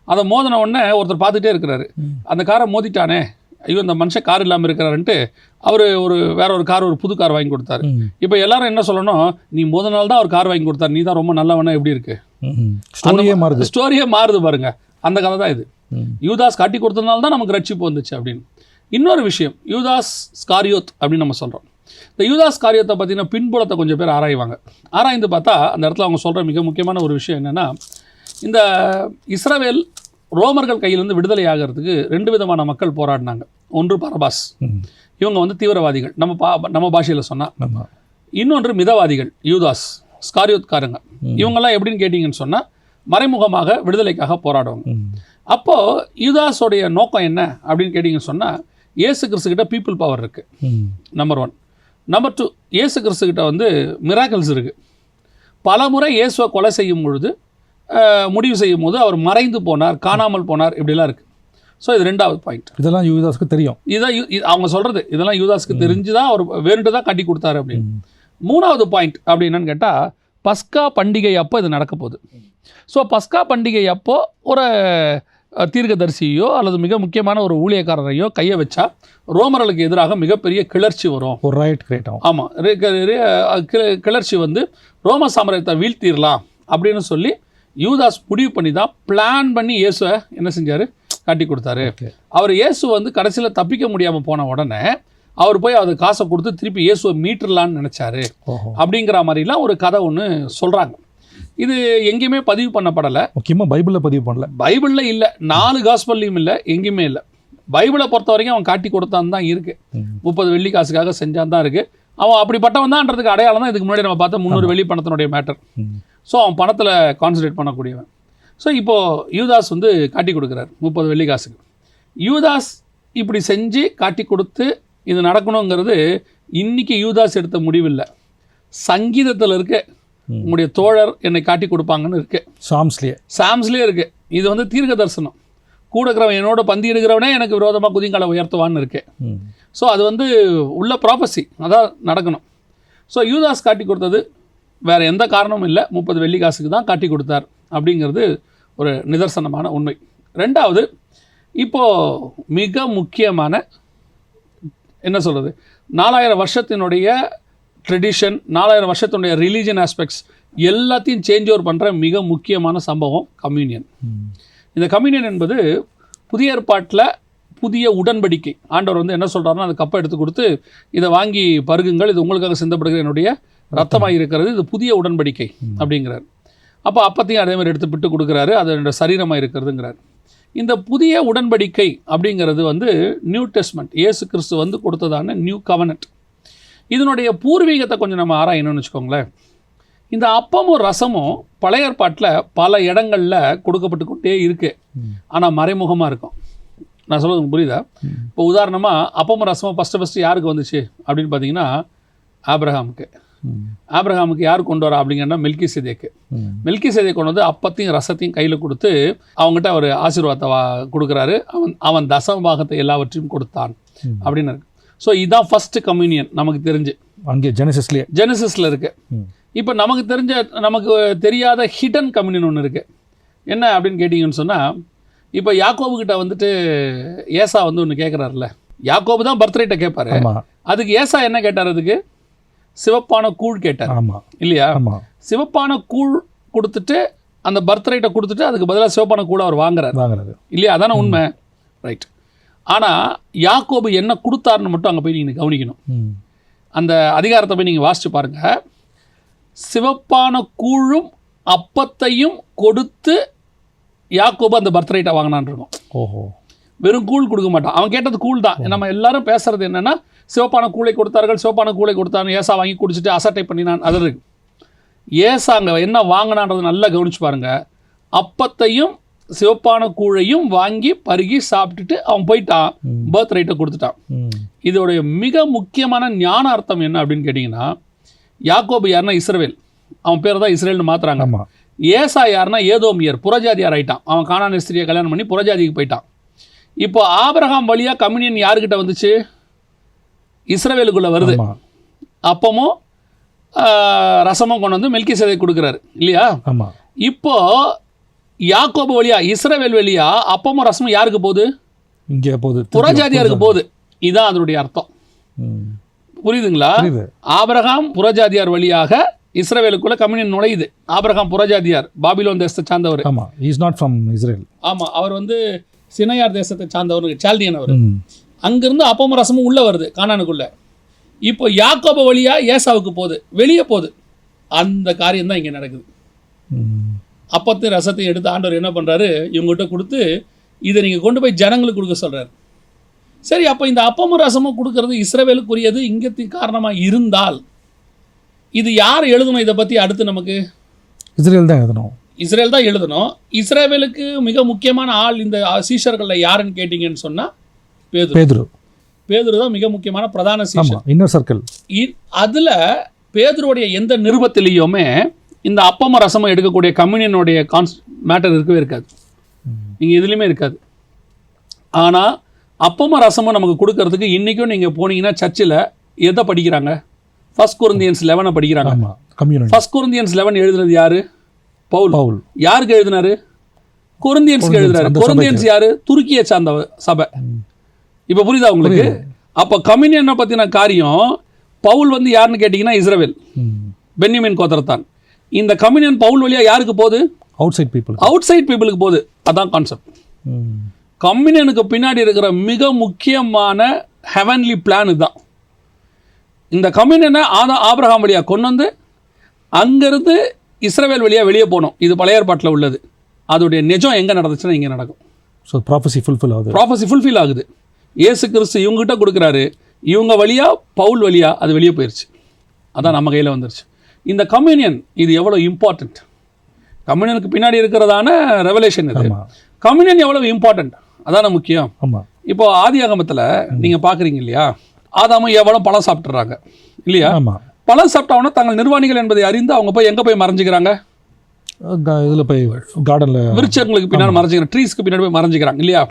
அதை மோதின உடனே ஒருத்தர் பார்த்துட்டே இருக்கிறாரு, அந்த காரை மோதிட்டானே, ஐயோ இந்த மனுஷன் கார் இல்லாமல் இருக்கிறாருன்ட்டு அவர் வேற ஒரு கார், ஒரு புது கார் வாங்கி கொடுத்தாரு. இப்போ எல்லாரும் என்ன சொல்லணும், நீ முதல் நாள் தான் அவர் கார் வாங்கி கொடுத்தாரு, நீ தான் ரொம்ப நல்லவனா, எப்படி இருக்கு, ஸ்டோரியே மாறுது பாருங்க. அந்த கதை தான் இது. யூதாஸ் காட்டி கொடுத்ததுனால தான் நமக்கு ரட்சிப்பு வந்துச்சு அப்படின்னு. இன்னொரு விஷயம், யூதாஸ் ஸ்காரியோத் அப்படின்னு நம்ம சொல்கிறோம். இந்த யூதாஸ் காரியத்தை பார்த்தீங்கன்னா பின்புலத்தை கொஞ்சம் பேர் ஆராய்வாங்க. ஆராய்ந்து பார்த்தா அந்த இடத்துல அவங்க சொல்கிற மிக முக்கியமான ஒரு விஷயம் என்னென்னா, இந்த இஸ்ரவேல் ரோமர்கள் கையிலிருந்து விடுதலை ஆகிறதுக்கு 2 விதமான மக்கள் போராடினாங்க. ஒன்று பரபாஸ், இவங்க வந்து தீவிரவாதிகள் நம்ம பாஷையில் சொன்னால். இன்னொன்று மிதவாதிகள், யூதாஸ் ஸ்காரியோத்காரங்க. இவங்கெல்லாம் எப்படின்னு கேட்டிங்கன்னு சொன்னால் மறைமுகமாக விடுதலைக்காக போராடுவாங்க. அப்போது யூதாஸோடைய நோக்கம் என்ன அப்படின்னு கேட்டிங்கன்னு சொன்னால், இயேசு கிறிஸ்துக்கிட்ட பீப்புள் பவர் இருக்குது, நம்பர் 1. நம்பர் 2, இயேசு கிறிஸ்துக்கிட்ட வந்து மிராக்கிள்ஸ் இருக்குது. பல முறை இயேசுவை கொலை செய்யும் பொழுது, முடிவு செய்யும் போது அவர் மறைந்து போனார், காணாமல் போனார், இப்படிலாம் இருக்குது. ஸோ இது 2வது பாயிண்ட். இதெல்லாம் யூதாஸுக்கு தெரியும். இதான் அவங்க சொல்கிறது, இதெல்லாம் யூதாஸுக்கு தெரிஞ்சு தான் அவர் வேணுட்டு தான் கட்டி கொடுத்தாரு அப்படின்னு. 3வது பாயிண்ட் அப்படி என்னன்னு கேட்டால், பஸ்கா பண்டிகை அப்போ இது நடக்க போகுது. ஸோ பஸ்கா பண்டிகை அப்போ ஒரு தீர்க்கதரிசியோ அல்லது மிக முக்கியமான ஒரு ஊழியக்காரரையோ கையை வச்சா ரோமர்களுக்கு எதிராக மிகப்பெரிய கிளர்ச்சி வரும். ஒரு ரைட் கிரியேட் ஆகும். ஆமாம், கிளர்ச்சி வந்து ரோம சாம்ராஜ்யத்தை வீழ்த்திடலாம் அப்படின்னு சொல்லி யூதாஸ் முடிவு பண்ணி தான் பிளான் பண்ணி இயேசுவை என்ன செஞ்சார், காட்டி கொடுத்தாரு. அவர் இயேசு வந்து கடைசியில் தப்பிக்க முடியாமல் போன உடனே அவர் போய் அது காசை கொடுத்து திருப்பி இயேசுவை மீட்டுடலான்னு நினச்சாரு அப்படிங்கிற மாதிரிலாம் ஒரு கதை ஒன்று சொல்கிறாங்க. இது எங்கேயுமே பதிவு பண்ணப்படலை, முக்கியமாக பைபிளில் பதிவு பண்ணல. பைபிளில் இல்லை, 4 காஸ்பல்லையும் இல்லை, எங்கேயுமே இல்லை. பைபிளை பொறுத்த வரைக்கும் அவன் காட்டி கொடுத்தான் தான் இருக்குது, 30 வெள்ளி காசுக்காக செஞ்சான் தான் இருக்குது. அவன் அப்படிப்பட்டவன் தான்ன்றதுக்கு அடையாளம் தான் இதுக்கு முன்னாடி நம்ம பார்த்தா 300 வெள்ளி பணத்தினுடைய மேட்டர். ஸோ அவன் பணத்தில் கான்சன்ட்ரேட் பண்ணக்கூடியவன். ஸோ இப்போது யூதாஸ் வந்து காட்டி கொடுக்குறாரு 30 வெள்ளி காசுக்கு. யூதாஸ் இப்படி செஞ்சு காட்டி கொடுத்து இது நடக்கணுங்கிறது இன்றைக்கி யூதாஸ் எடுத்த முடிவில்லை, சங்கீதத்தில் இருக்க உங்களுடைய தோழர் என்னை காட்டி கொடுப்பாங்கன்னு இருக்கு, சாம்ஸ்லேயே இருக்குது. இது வந்து தீர்க்க தரிசனம். கூட இருக்கிறவன் என்னோட பந்தி எடுக்கிறவனே எனக்கு விரோதமாக குதிங்காலை உயர்த்துவான்னு இருக்கு. ஸோ அது வந்து உள்ள ப்ராபஸி, அதான் நடக்கணும். ஸோ யூதாஸ் காட்டி கொடுத்தது வேறு எந்த காரணமும் இல்லை, 30 வெள்ளி காசுக்கு தான் காட்டி கொடுத்தார் அப்படிங்கிறது ஒரு நிதர்சனமான உண்மை. 2வது, இப்போது மிக முக்கியமான என்ன சொல்கிறது, 4000 வருஷத்தினுடைய ட்ரெடிஷன், 4000 வருஷத்தினுடைய ரிலீஜன் ஆஸ்பெக்ட்ஸ் எல்லாத்தையும் சேஞ்ச் ஓவர் பண்ணுற மிக முக்கியமான சம்பவம் கம்யூனியன். இந்த கம்யூனியன் என்பது புதிய ஏற்பாட்டில் புதிய உடன்படிக்கை. ஆண்டவர் வந்து என்ன சொல்கிறாருன்னா, அந்த கப்பை எடுத்து கொடுத்து இதை வாங்கி பருகுங்கள், இது உங்களுக்காக சிந்தப்படுகிற என்னுடைய ரத்தமாக இருக்கிறது, இது புதிய உடன்படிக்கை அப்படிங்கிறார். அப்போ அப்பத்தையும் அதே மாதிரி எடுத்து விட்டு கொடுக்குறாரு, அது என்னோட சரீரமாக இருக்கிறதுங்கிறார். இந்த புதிய உடன்படிக்கை அப்படிங்கிறது வந்து நியூ டெஸ்ட்மெண்ட், இயேசு கிறிஸ்து வந்து கொடுத்ததான நியூ கவனன்ட். இதனுடைய பூர்வீகத்தை கொஞ்சம் நம்ம ஆராயணும்னு வச்சுக்கோங்களேன். இந்த அப்பமும் ரசமும் பழைய ஏற்பாட்டில் பல இடங்களில் கொடுக்கப்பட்டு கொண்டே இருக்கு, ஆனால் மறைமுகமாக இருக்கும். நான் சொல்கிறது உங்களுக்கு புரியுதா? இப்போ உதாரணமாக அப்பமும் ரசமும் ஃபஸ்ட்டு யாருக்கு வந்துச்சு அப்படின்னு பார்த்தீங்கன்னா, ஆபிரகாமுக்கு யார் கொண்டு வரா அப்படிங்கன்னா மெல்கிசேதேக்கு கொண்டு வந்து அப்பத்தையும் ரசத்தையும் கையில் கொடுத்து அவங்ககிட்ட அவர் ஆசீர்வாதத்தை கொடுக்குறாரு. அவன் தசமபாகத்தை எல்லாவற்றையும் கொடுத்தான் அப்படின்னு இருக்கு. ஸோ இதுதான் ஃபர்ஸ்ட் கம்யூனியன் நமக்கு தெரிஞ்சு, அங்கே ஜெனசிஸில் இருக்கு. இப்போ நமக்கு தெரியாத ஹிடன் கம்யூனியன் ஒன்று இருக்குது. என்ன அப்படின்னு கேட்டிங்கன்னு சொன்னால், இப்போ யாக்கோபுக்கிட்ட வந்துட்டு ஏசா வந்து ஒன்று கேட்குறாருல, யாக்கோபு தான் பர்த்ரேட்டை கேட்பாரு. அதுக்கு ஏசா என்ன கேட்டார்? அதுக்கு சிவப்பான கூழ் கேட்டார் இல்லையா? சிவப்பான கூழ் கொடுத்துட்டு அந்த பர்த்ரேட்டை கொடுத்துட்டு அதுக்கு பதிலாக சிவப்பான கூழ் அவர் வாங்குறாரு இல்லையா? அதான உண்மை, ரைட். ஆனால் யாக்கோபு என்ன கொடுத்தாருன்னு மட்டும் அங்கே போய் நீங்கள் கவனிக்கணும். அந்த அதிகாரத்தை போய் நீங்கள் வாசித்து பாருங்கள். சிவப்பான கூழும் அப்பத்தையும் கொடுத்து யாக்கோபு அந்த பர்த்ரைட்டை வாங்கினான் இருக்கும். ஓஹோ, வெறும் கூழ் கொடுக்க மாட்டான். அவன் கேட்டது கூழ் தான். நம்ம எல்லாரும் பேசுறது என்னன்னா, சிவப்பான கூழை கொடுத்தார்கள், சிவப்பான கூழை கொடுத்தான்னு ஏசா வாங்கி குடிச்சிட்டு அசட்டை பண்ணினான். அது இருக்கு. ஏசா அங்கே என்ன வாங்கினான்றது நல்லா கவனிச்சு பாருங்க. அப்பத்தையும் சிவப்பான கூழையும் வாங்கி பருகி சாப்பிட்டுட்டு அவன் போயிட்டான், பர்த் ரைட்டை கொடுத்துட்டான். இதோடைய மிக முக்கியமான ஞான அர்த்தம் என்ன அப்படின்னு கேட்டிங்கன்னா, யாக்கோபு யாருன்னா இஸ்ரவேல், அவன் பேர் தான் இஸ்ரேல்னு மாத்துறாங்க. ஏசா யாருன்னா ஏதோமியர், புறஜாதியார் ஆயிட்டான். அவன் கானான் ஸ்திரியை கல்யாணம் பண்ணி புறஜாதிக்கு போயிட்டான். இப்போ ஆபிரகாம் வழியாக கம்யூனியன் யாருக்கிட்ட வந்துச்சு? இஸ்ரவேலுக்குள்ளே வருது. அப்பமும் ரசமும் கொண்டு வந்து மெல்கிசேதேக்கு கொடுக்குறாரு இல்லையா? இப்போ யாக்கோபு வழியா, இஸ்ரவேல் வழியா அப்பமும் ரசமும் யாருக்கு போகுது? இங்கே போகுது, புறஜாதியாருக்கு போகுது. இதுதான் அதனுடைய அர்த்தம். புரியுதுங்களா? ஆபிரகாம் புறஜாதியார் வழியாக இஸ்ரவேலுக்குள்ள கம்யூனியன் நுழையுது. ஆபிரகாம் புறஜாதியார், பாபிலோன் தேசத்தை சார்ந்தவர். ஆமா, அவர் வந்து சினையார் தேசத்தை சார்ந்தவர், சால்டியன் அவர். அங்கிருந்து அப்பமும் ரசமும் உள்ள வருது கானானுக்குள்ள. இப்போ யாக்கோபு வழியா ஏசாவுக்கு போகுது, வெளியே போகுது. அந்த காரியம் தான் இங்கே நடக்குது. அப்பத்தையும் ரசத்தையும் எடுத்து ஆண்டவர் என்ன பண்ணுறாரு, இவங்ககிட்ட கொடுத்து இதை நீங்கள் கொண்டு போய் ஜனங்களுக்கு கொடுக்க சொல்கிறார். சரி, அப்போ இந்த அப்பமும் ரசமும் கொடுக்கறது இஸ்ரவேலுக்குரியது இங்கத்தின் காரணமாக இருந்தால் இது யார் எழுதணும்? இதை பற்றி அடுத்து நமக்கு இஸ்ரேல் தான் எழுதணும். இஸ்ரேல் தான் எழுதணும். இஸ்ரேவேலுக்கு மிக முக்கியமான ஆள் இந்த சீஷர்களில் யாருன்னு கேட்டிங்கன்னு சொன்னால் பேதுரு தான் மிக முக்கியமான பிரதான சீஷர், இன்னர் சர்க்கிள். அதில் பேதுருடைய எந்த நிருபத்திலையுமே இந்த அப்பம ரசமும் எடுக்கக்கூடிய கம்யூனியனுடைய மேட்டர் இருக்கவே இருக்காது, நீங்கள் எதுலேயுமே இருக்காது. ஆனால் அப்பம ரசமும் நமக்கு கொடுக்கறதுக்கு இன்றைக்கும் நீங்கள் போனீங்கன்னா சர்ச்சில் எதை படிக்கிறாங்க? 1 Corinthians 11 படிக்கிறாங்க. 1 Corinthians 11 எழுதுனது யாரு? பவுல். யாருக்கு எழுதினாரு? கொரிந்தியன்ஸ்க்கு எழுதுறாரு. கொரிந்தியன்ஸ் யாரு? துருக்கியை சார்ந்த சபை. இப்போ புரியுதா உங்களுக்கு? அப்போ கம்யூனியனை பற்றின காரியம் பவுல் வந்து யாருன்னு கேட்டிங்கன்னா இஸ்ரவேல், பென்யமின் கோத்திரத்தான். இந்த கம்யூனியன் பவுல் வழியா யாருக்கு போகுது? அவுட் சைட் பீப்புளுக்கு போகுது. அதான் கான்செப்ட். கம்யூனியனுக்கு பின்னாடி இருக்கிற மிக முக்கியமான ஹெவன்லி பிளான் இதுதான். இந்த கம்யூனியனை ஆபிரகாம் வழியா கொண்டு வந்து அங்கிருந்து இஸ்ரவேல் வழியா வெளியே போனோம். இது பழைய ஏற்பாட்டில் உள்ளது. அதோடைய நிஜம் எங்கே நடந்துச்சுன்னா இங்கே நடக்கும். ஸோ ப்ராஃபஸி ஃபுல்ஃபில் ஆகுது. இயேசு கிறிஸ்து இவங்ககிட்ட கொடுக்குறாரு, இவங்க வழியா பவுல் வழியா அது வெளியே போயிடுச்சு. அதான் நம்ம கையில் வந்துருச்சு. இந்த கம்யூனியன் இது எவ்வளோ இம்பார்ட்டண்ட். கம்யூனியனுக்கு பின்னாடி இருக்கிறதான ரெவலேஷன் இது. கம்யூனியன் எவ்வளவு இம்பார்ட்டண்ட், அதான முக்கியம். இப்போ ஆதி ஆகமத்தில் நீங்கள் பார்க்குறீங்க இல்லையா, ஆதாமும் எவ்வளோ பழம் சாப்பிட்றாங்க இல்லையா? பழம் சாப்பிட்டவொன்னா தங்கள் நிர்வாணிகள் என்பதை அறிந்து அவங்க போய் எங்கே போய் மறைஞ்சிக்கிறாங்க? இதில் போய் கார்டனில் விருட்சங்களுக்கு பின்னாடி மறைஞ்சிக்கிறாங்க, ட்ரீஸ்க்கு பின்னாடி போய் மறைஞ்சிக்கிறாங்க இல்லையா?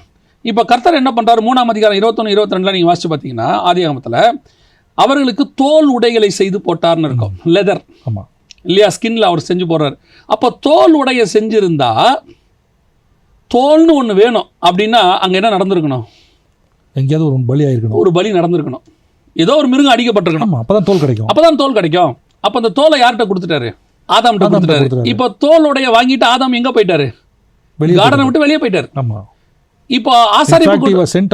இப்போ கர்த்தர் என்ன பண்ணுறாரு? 3ஆம் அதிகாரம் 21, 22 நீங்கள் வாசித்து பார்த்தீங்கன்னா ஆதி ஆகமத்தில் அவர்களுக்கு தோல் உடைகளை செய்து போட்டார்னு இருக்கும். லெதர் இல்லையா, ஸ்கின்ல அவர் செஞ்சு போடுறாரு. அப்போ தோல் உடையை செஞ்சிருந்தா தோல்னு ஒன்று வேணும் அப்படின்னா அங்கே என்ன நடந்திருக்கணும்? எங்கேயாவது ஒரு பலி நடந்திருக்கணும். ஏதோ ஒரு மிருகம் அடிக்கப்பட்டிருக்கணும். அப்பதான் தோல் கிடைக்கும். அப்போ அந்த தோலை யார்கிட்ட கொடுத்துட்டாரு? ஆதாம்கிட்ட கொடுத்துட்டாரு. இப்போ தோலுடைய வாங்கிட்டு ஆதாம் எங்கே போயிட்டாரு? கார்டனை விட்டு வெளியே போயிட்டாரு. இப்போ ஆசாரிப்பு சென்ட்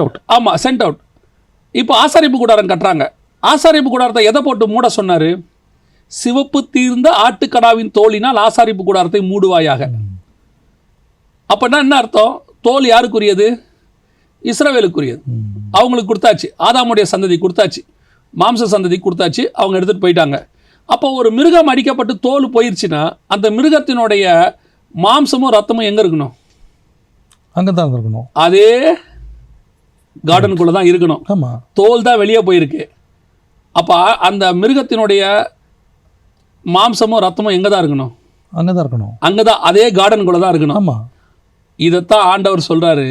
அவுட். இப்போ ஆசாரிப்பு கூடாரம் கட்டுறாங்க. ஆசாரிப்பு கூடாரத்தை எதை போட்டு மூட சொன்னாரு? சிவப்பு தீர்ந்த ஆட்டுக்கடாவின் தோலினால் ஆசாரிப்பு கூடாரத்தை மூடுவாயாக. அப்படின்னா என்ன அர்த்தம்? தோல் யாருக்குரியது? இஸ்ரவேலுக்குரியது. அவங்களுக்கு கொடுத்தாச்சு, ஆதாமுடைய சந்ததி கொடுத்தாச்சு, மாம்ச சந்ததி கொடுத்தாச்சு, அவங்க எடுத்துகிட்டு போயிட்டாங்க. அப்போ ஒரு மிருகம் அடிக்கப்பட்டு தோல் போயிடுச்சுன்னா அந்த மிருகத்தினுடைய மாம்சமும் ரத்தமும் எங்கே இருக்கணும்? அங்கே தான் இருக்கணும். அதே கார்டனுக்குள்ளே தான் இருக்கணும். தோல் தான் வெளியே போயிருக்கு. அப்போ அந்த மிருகத்தினுடைய மாம்சமும் ரத்தமும் எங்கே தான் இருக்கணும்? அங்கே தான் அதே கார்டனுக்குள்ளே தான் இருக்கணும். இதைத்தான் ஆண்டவர் சொல்கிறாரு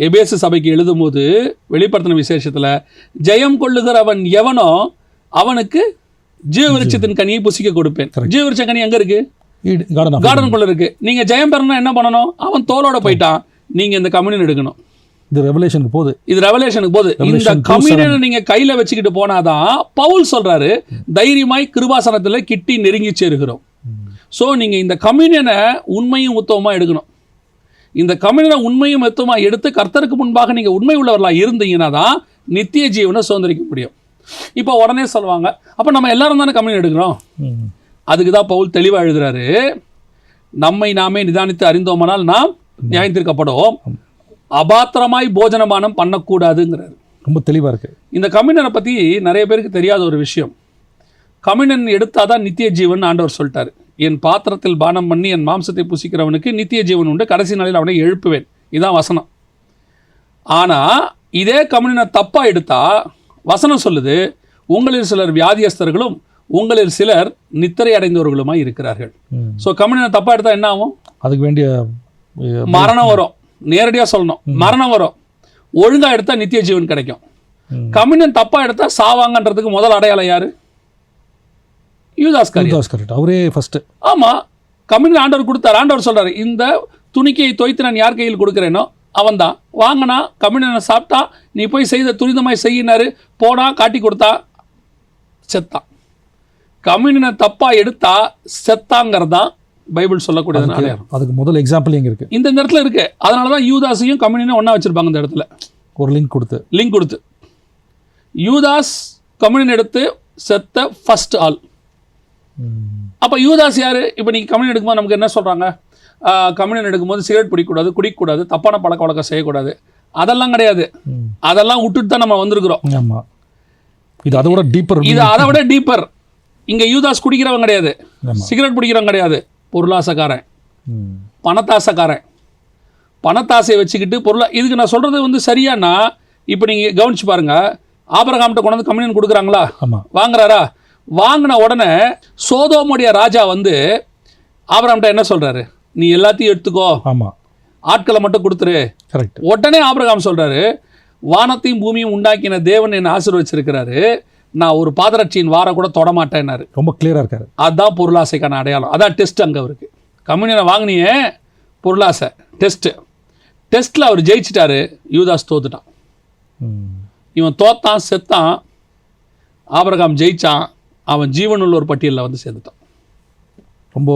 எபேசு சபைக்கு எழுதும்போது வெளிப்படுத்தின விசேஷத்தில், ஜெயம் கொள்ளுகிறவன் எவனோ அவனுக்கு ஜீவவிருட்சத்தின் கனியை புசிக்க கொடுப்பேன். ஜீவவிருட்ச கனி எங்கே இருக்கு? கார்டனுக்குள்ளே இருக்கு. நீங்கள் ஜெயம் பெறணும் என்ன பண்ணணும்? அவன் தோலோட போயிட்டான், நீங்கள் இந்த கம்யூனியன் எடுக்கணும். இது ரெவலேஷனுக்கு போகுது. இந்த கம்யூனியனை நீங்க கையில வச்சுக்கிட்டு போனாதான் பவுல் சொல்றாரு தைரியமாய் கிருபாசனத்துல கிட்டி நெருங்கி சேருகிறோம். சோ நீங்க இந்த கம்யூனியனை உண்மையும் உத்தமமா எடுக்கணும். இந்த கம்யூனியனை உண்மையும் உத்தமமா எடுத்து கர்த்தருக்கு முன்பாக நீங்க உண்மை உள்ளவர்களா இருந்தீங்கன்னா தான் நித்திய ஜீவனை சுதந்திரிக்க முடியும். இப்போ உடனே சொல்லுவாங்க, அப்ப நம்ம எல்லாரும் தானே கம்யூனியன் எடுக்கிறோம். அதுக்கு தான் பவுல் தெளிவா எழுதுறாரு, நம்மை நாமே நிதானித்து அறிந்தோமானால் நாம் நியாயம் தீர்க்கப்படுவோம், அபாத்திரமாய் போஜனமானம் பண்ணக்கூடாதுங்கிறாரு. ரொம்ப தெளிவாக இருக்கு. இந்த கம்யூனியனை பற்றி நிறைய பேருக்கு தெரியாத ஒரு விஷயம், கம்யூனியன் எடுத்தாதான் நித்திய ஜீவன் ஆண்டவர் சொல்லிட்டாரு. என் பாத்திரத்தில் பானம் பண்ணி என் மாம்சத்தை புசிக்கிறவனுக்கு நித்திய ஜீவன் உண்டு, கடைசி நாளில் அவனை எழுப்புவேன். இதுதான் வசனம். ஆனால் இதே கம்யூனியனை தப்பாக எடுத்தா வசனம் சொல்லுது, உங்களில் சிலர் வியாதியஸ்தர்களும் உங்களில் சிலர் நித்திரை அடைந்தவர்களுமாய் இருக்கிறார்கள். ஸோ கம்யூனியனை தப்பாக எடுத்தா என்ன ஆகும்? அதுக்கு வேண்டிய மரணம் வரும். நேரடியாக சொல்லணும், மரணம் வரும். ஒழுங்காக எடுத்தால் நித்திய ஜீவன் கிடைக்கும். கம்யூனியன் தப்பாக எடுத்தால் சாவாங்கன்றதுக்கு முதல் அடையாளம் யாரு? யூதாஸ் காரியர். அவரே ஃபர்ஸ்ட். ஆமாம், கம்யூனியன் ஆண்டவர் கொடுத்தார். ஆண்டவர் சொல்கிறார், இந்த துணிக்கையை தோய்த்து நான் யார் கையில் கொடுக்குறேனோ அவன் தான் வாங்கினா, கம்யூனியனை சாப்பிட்டா நீ போய் செய்த துரிதமாய் செய்யினாரு, போனா காட்டி கொடுத்தா செத்தான். கம்யூனியனை தப்பாக எடுத்தா செத்தாங்கிறதான் பைபிள் சொல்லக்கூடியதுனால அதுக்கு முதல் எக்ஸாம்பிள் எங்கே இருக்குது? இந்த இடத்துல இருக்கு. அதனால தான் யூதாஸையும் கம்யூனியனை ஒன்றா வச்சுருப்பாங்க. இந்த இடத்துல ஒரு லிங்க் கொடுத்து யூதாஸ் கம்யூனியன் எடுத்து செத்த ஃபர்ஸ்ட் ஆள். அப்போ யூதாஸ் யார்? இப்போ நீங்கள் கம்யூனியன் எடுக்கும்போது நமக்கு என்ன சொல்கிறாங்க? கம்யூனியன் எடுக்கும்போது சிகரெட் பிடிக்கக்கூடாது, குடிக்கக்கூடாது, தப்பான பழக்க வழக்கம் செய்யக்கூடாது. அதெல்லாம் கிடையாது. அதெல்லாம் விட்டுட்டு தான் நம்ம வந்திருக்கிறோம். ஆமாம், இது அதை விட டீப்பர். இது அதை விட டீப்பர். இங்கே யூதாஸ் குடிக்கிறவன் கிடையாது, சிகரெட் பிடிக்கிறவன் கிடையாது, பொருளாசக்காரன். பணத்தாசைக்காரன். பணத்தாசையை வச்சுக்கிட்டு இதுக்கு நான் சொல்கிறது வந்து சரியானா, இப்போ நீங்கள் கவனிச்சு பாருங்கள், ஆபிரகாம்கிட்ட கொண்டு வந்து கம்யூனியன் கொடுக்குறாங்களா? வாங்குறாரா? வாங்கின உடனே சோதோமுடைய ராஜா வந்து ஆபிரகாம்கிட்ட என்ன சொல்கிறாரு? நீ எல்லாத்தையும் எடுத்துக்கோ, ஆட்களை மட்டும் கொடுத்துரு. உடனே ஆபிரகாம் சொல்கிறாரு, வானத்தையும் பூமியும் உண்டாக்கின தேவன் என்னை ஆசீர்வதிச்சிருக்கிறாரு, நான் ஒரு பாதரட்சியின் வார கூட தொடமாட்டேன்னாரு. ரொம்ப கிளியராக இருக்காரு. அதுதான் பொருளாசைக்கான அடையாளம். அதான் டெஸ்ட் அங்கே அவருக்கு. கம்யூனியனை வாங்கினியே, பொருளாசை டெஸ்ட்டில் அவர் ஜெயிச்சிட்டாரு. யூதாஸ் தோத்துட்டான். இவன் தோத்தான், செத்தான். ஆபிரகாம் ஜெயிச்சான். அவன் ஜீவனுள்ள ஒரு பட்டியலில் வந்து சேர்ந்துட்டான். ரொம்ப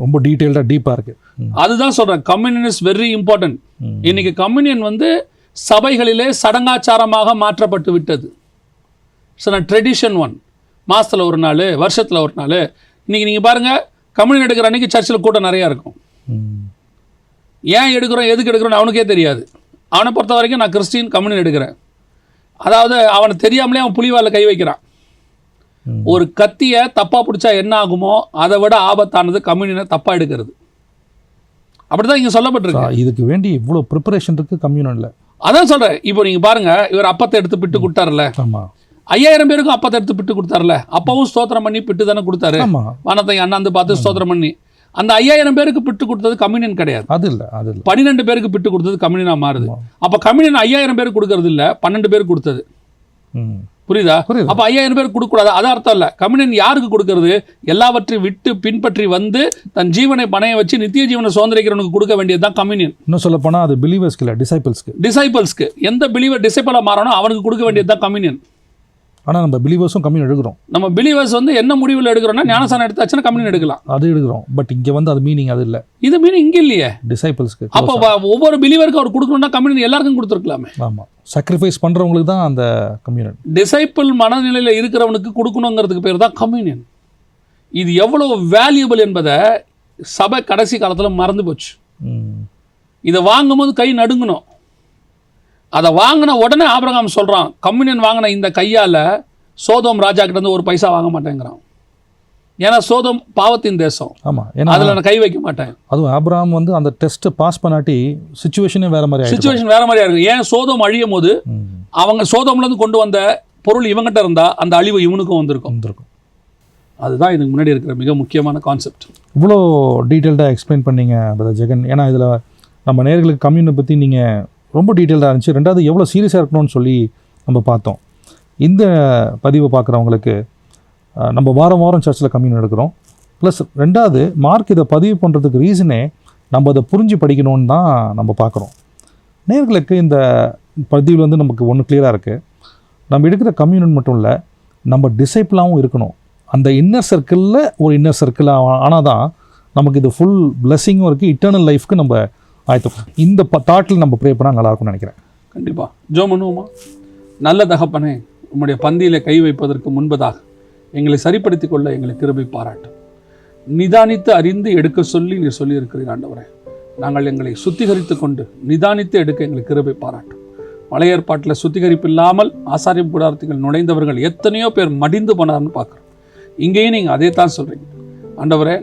ரொம்ப டீட்டெயில்டாக டீப்பாக இருக்குது. அதுதான் சொல்கிறேன், கம்யூனியன் இஸ் வெரி இம்பார்ட்டன்ட். இன்னைக்கு கம்யூனியன் வந்து சபைகளிலே சடங்காச்சாரமாக மாற்றப்பட்டு விட்டது. ட்ரெடிஷன் ஒன், மாதத்தில் ஒரு நாள், வருஷத்தில் ஒரு நாள். இன்றைக்கி நீங்கள் பாருங்கள், கம்யூனியன் எடுக்கிற அன்றைக்கி சர்ச்சில் கூட்டம் நிறையா இருக்கும். ஏன் எடுக்கிறோம், எதுக்கு எடுக்கிறோன்னு அவனுக்கே தெரியாது. அவனை பொறுத்த வரைக்கும் நான் கிறிஸ்டின், கம்யூனியன் எடுக்கிறேன். அதாவது அவனை தெரியாமலே அவன் புலிவாலில் கை வைக்கிறான். ஒரு கத்தியை தப்பாக பிடிச்சா என்ன ஆகுமோ அதை விட ஆபத்தானது கம்யூனியனை தப்பாக எடுக்கிறது. அப்படிதான் இங்கே சொல்லப்பட்டிருக்கு. இதுக்கு வேண்டி இவ்வளோ ப்ரிப்பரேஷன் இருக்குது கம்யூனியனில். அதான் சொல்கிறேன். இப்போ நீங்கள் பாருங்கள், இவர் அப்பத்தை எடுத்து பிட்டு கொடுத்தாருல்ல, 5000 பேருக்கும் அப்பத்தை எடுத்து பிட்டு கொடுத்தாருல, அப்பவும் ஸ்தோத்திரம் பண்ணி பிட்டு தானே கொடுத்தாரு. வானத்தை அண்ணாந்து பார்த்து ஸ்தோத்திரம் பண்ணி. அந்த 5000 பேருக்கு பிட்டு கொடுத்தது கம்யூனியன் கிடையாது. அது இல்லை, 12 பேருக்கு பிட்டு கொடுத்தது கம்யூனியனாக மாறுது. அப்போ கம்யூனியன் 5000 பேருக்கு கொடுக்கறது இல்லை, 12 பேருக்கு கொடுத்தது. புரியுதா? அப்போ 5000 பேருக்கு கொடுக்கக்கூடாது, அது அர்த்தம் இல்லை. கம்யூனியன் யாருக்கு கொடுக்கறது? எல்லாவற்றையும் விட்டு பின்பற்றி வந்து தன் ஜீவனை பணைய வச்சு நித்திய ஜீவனை சுதந்திரிக்கிறவனுக்கு கொடுக்க வேண்டியது தான் கம்யூனியன். இன்னும் சொல்ல போனால் அது பிலீவர்ஸ்க்கு இல்லை, டிசைபிள்ஸ்க்கு. எந்த பிலீவர் டிசைபிளாக மாறணும் அவனுக்கு கொடுக்க வேண்டியது தான் கம்யூனியன். ஆனால் நம்ம பிலீவர்ஸும் கம்யூனியன் எடுக்கிறோம். நம்ம பிலீவர்ஸ் வந்து என்ன முடிவில் எடுக்கிறோம்னா, ஞானசானம் எடுத்தாச்சுன்னா கம்யூனியன் எடுக்கலாம், அது எடுக்கிறோம். பட் இங்கே வந்து அது மீனிங் அது இல்லை. இது மீனிங் இங்கே இல்லையே, டிசைபிள்ஸ்க்கு. அப்போ ஒவ்வொரு பிலீவருக்கும் அவர் கொடுக்கணும்னா கம்யூனியன் எல்லாருக்கும் கொடுத்துருக்கலாமே. ஆமாம், சாக்ரிஃபைஸ் பண்ணுறவங்களுக்கு தான் அந்த கம்யூனியன். டிசைபிள் மனநிலையில் இருக்கிறவனுக்கு கொடுக்கணுங்கிறதுக்கு பேர் தான் கம்யூனியன். இது எவ்வளோ வேல்யூபிள் என்பதை சபை கடைசி காலத்தில் மறந்து போச்சு. இதை வாங்கும்போது கை நடுங்கணும். அதை வாங்கின உடனே ஆபிரகாம் சொல்கிறான், கம்யூனியன் வாங்கின இந்த கையால் சோதோம் ராஜா கிட்ட இருந்து ஒரு பைசா வாங்க மாட்டேங்கிறான். ஏன்னா சோதோம் பாவத்தின் தேசம். ஆமாம், அதில் நான் கை வைக்க மாட்டேன். அதுவும் ஆபிரகாம் வந்து அந்த டெஸ்ட்டை பாஸ் பண்ணாட்டி சிச்சுவேஷனே வேறு மாதிரி இருக்கும். ஏன் சோதோம் அழியும் போது அவங்க சோதோம்லேருந்து கொண்டு வந்த பொருள் இவங்ககிட்ட இருந்தால் அந்த அழிவு இவனுக்கும் வந்திருக்கும். அதுதான் இதுக்கு முன்னாடி இருக்கிற மிக முக்கியமான கான்செப்ட். இவ்வளோ டீட்டெயில்டாக எக்ஸ்பிளைன் பண்ணீங்க பிரதர் ஜெகன். ஏன்னா இதில் நம்ம நேயர்களுக்கு கம்யூனியனை பற்றி நீங்கள் ரொம்ப டீட்டெயில்டாக இருந்துச்சு. ரெண்டாவது எவ்வளோ சீரியஸாக இருக்கணும்னு சொல்லி நம்ம பார்த்தோம். இந்த பதிவை பார்க்குறவங்களுக்கு நம்ம வாரம் வாரம் சர்ச்சில் கம்யூனியன் எடுக்கிறோம். ப்ளஸ் ரெண்டாவது மார்க் இதை பதிவு பண்ணுறதுக்கு ரீசனே நம்ம அதை புரிஞ்சு படிக்கணும்னு தான் நம்ம பார்க்குறோம். நேயர்களுக்கு இந்த பதிவில் வந்து நமக்கு ஒன்று கிளியராக இருக்குது, நம்ம எடுக்கிற கம்யூனியன் மட்டும் இல்லை, நம்ம டிசைப்பிளாகவும் இருக்கணும். அந்த இன்னர் சர்க்கிளில் ஒரு இன்னர் சர்க்கிள் ஆனால் தான் நமக்கு இது ஃபுல் பிளெஸ்ஸிங்கும் இருக்குது, இட்டர்னல் லைஃப்க்கு நம்ம ஆயிட்டோம். இந்த தாட்டில் நம்ம ப்ரே பண்ணால் நல்லாயிருக்கும்னு நினைக்கிறேன். கண்டிப்பாக ஜோ பண்ணுவோமா? நல்ல தகப்பனே, உம்முடைய பந்தியில் கை வைப்பதற்கு முன்பதாக எங்களை சரிப்படுத்தி கொள்ள எங்களை கிருபை பாராட்டும். நிதானித்து அறிந்து எடுக்க சொல்லி நீர் சொல்லியிருக்கிறீர் ஆண்டவரே. நாங்கள் எங்களை சுத்திகரித்து கொண்டு நிதானித்து எடுக்க எங்களுக்கு கிருபை பாராட்டும். பழைய ஏற்பாட்டில் சுத்திகரிப்பு இல்லாமல் ஆசாரியம் கூடாரத்துகள் நுழைந்தவர்கள் எத்தனையோ பேர் மடிந்து போனார்னு பார்க்குறோம். இங்கேயும் நீங்கள் அதே தான் சொல்கிறீங்க ஆண்டவரே.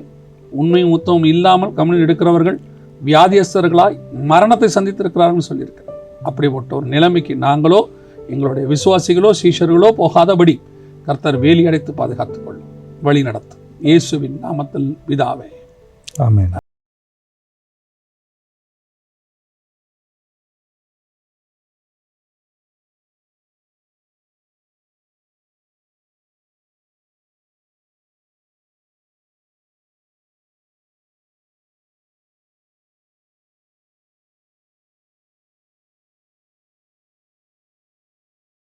உண்மையும் உத்தமும் இல்லாமல் கம்யூனியன் எடுக்கிறவர்கள் வியாதியஸ்தர்களாய் மரணத்தை சந்தித்திருக்கிறார்கள் சொல்லியிருக்கிறேன். அப்படிப்பட்ட ஒரு நிலைமைக்கு நாங்களோ எங்களுடைய விசுவாசிகளோ சீஷர்களோ போகாதபடி கர்த்தர் வேலி அடைத்து பாதுகாத்துக் கொள்ளும், வழி நடத்தும். இயேசுவின் நாமத்தில் பிதாவே, ஆமென்.